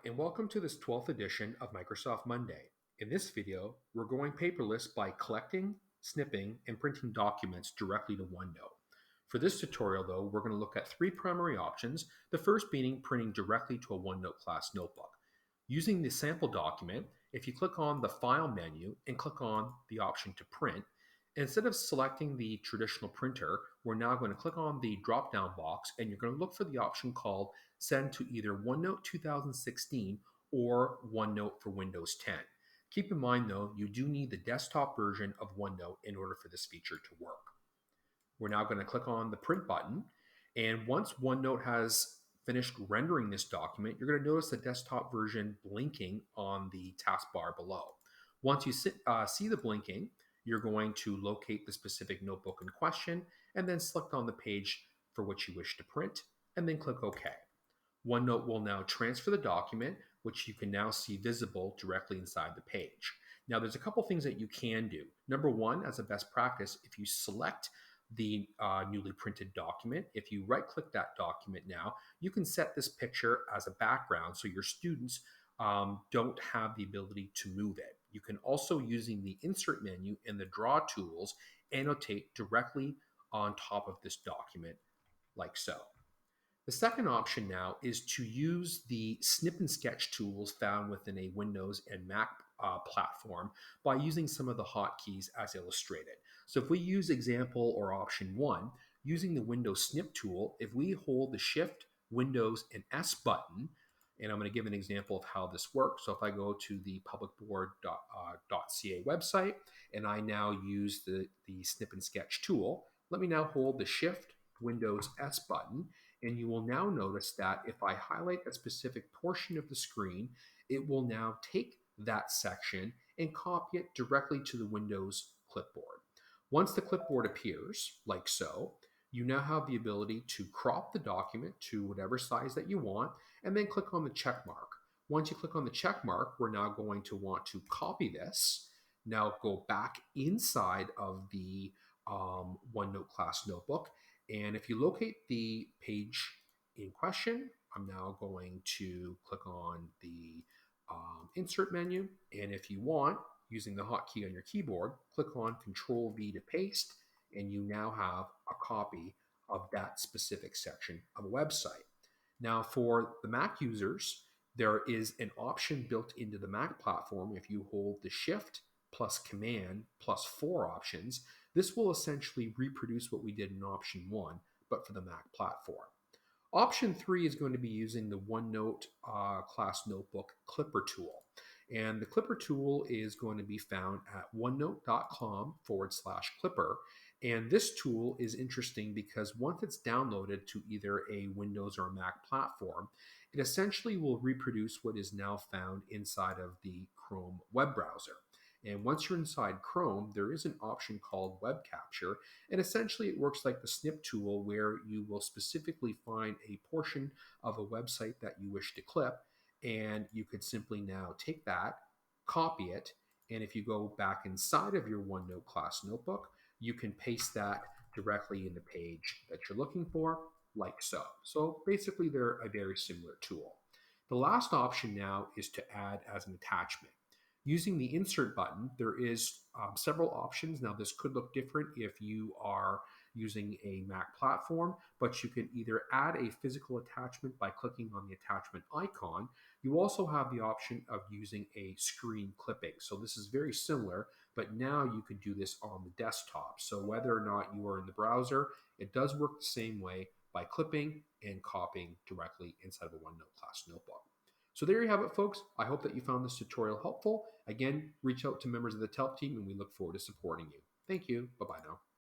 and welcome to this 12th edition of Microsoft Monday. In this video, we're going paperless by collecting, snipping, and printing documents directly to OneNote. For this tutorial, though, we're going to look at three primary options, the first being printing directly to a OneNote Class Notebook. Using the sample document, if you click on the File menu and click on the option to print, instead of selecting the traditional printer, we're now going to click on the drop-down box and you're going to look for the option called Send to either OneNote 2016 or OneNote for Windows 10. Keep in mind though, you do need the desktop version of OneNote in order for this feature to work. We're now going to click on the print button, and once OneNote has finished rendering this document, you're going to notice the desktop version blinking on the taskbar below. Once you see the blinking, you're going to locate the specific notebook in question and then select on the page for which you wish to print and then click OK. OneNote will now transfer the document, which you can now see visible directly inside the page. Now, there's a couple things that you can do. Number one, as a best practice, if you select the newly printed document, if you right-click that document now, you can set this picture as a background so your students don't have the ability to move it. You can also, using the Insert menu and the Draw tools, annotate directly on top of this document like so. The second option now is to use the Snip and Sketch tools found within a Windows and Mac platform by using some of the hotkeys as illustrated. So if we use example or option 1, using the Windows Snip tool, if we hold the Shift, Windows, and S button, and I'm going to give an example of how this works. So if I go to the publicboard.ca website and I now use the Snip and Sketch tool, let me now hold the Shift, Windows, S button, and you will now notice that if I highlight a specific portion of the screen, it will now take that section and copy it directly to the Windows clipboard. Once the clipboard appears, like so, you now have the ability to crop the document to whatever size that you want, and then click on the check mark. Once you click on the check mark, we're now going to want to copy this. Now go back inside of the OneNote Class Notebook, and if you locate the page in question, I'm now going to click on the Insert menu, and if you want, using the hotkey on your keyboard, click on Control V to paste, and you now have a copy of that specific section of a website. Now, for the Mac users, there is an option built into the Mac platform. If you hold the Shift plus Command plus 4 options, this will essentially reproduce what we did in option 1, but for the Mac platform. Option 3 is going to be using the OneNote Class Notebook Clipper tool. And the Clipper tool is going to be found at onenote.com/clipper. And this tool is interesting because once it's downloaded to either a Windows or a Mac platform, it essentially will reproduce what is now found inside of the Chrome web browser. And once you're inside Chrome, there is an option called Web Capture, and essentially it works like the Snip tool where you will specifically find a portion of a website that you wish to clip, and you could simply now take that, copy it, and if you go back inside of your OneNote Class Notebook, you can paste that directly in the page that you're looking for, like so. So basically they're a very similar tool. The last option now is to add as an attachment. Using the Insert button, there is several options. Now, this could look different if you are using a Mac platform, but you can either add a physical attachment by clicking on the attachment icon. You also have the option of using a screen clipping. So this is very similar, but now you can do this on the desktop. So whether or not you are in the browser, it does work the same way by clipping and copying directly inside of a OneNote Class Notebook. So there you have it, folks. I hope that you found this tutorial helpful. Again, reach out to members of the TELP team and we look forward to supporting you. Thank you. Bye-bye now.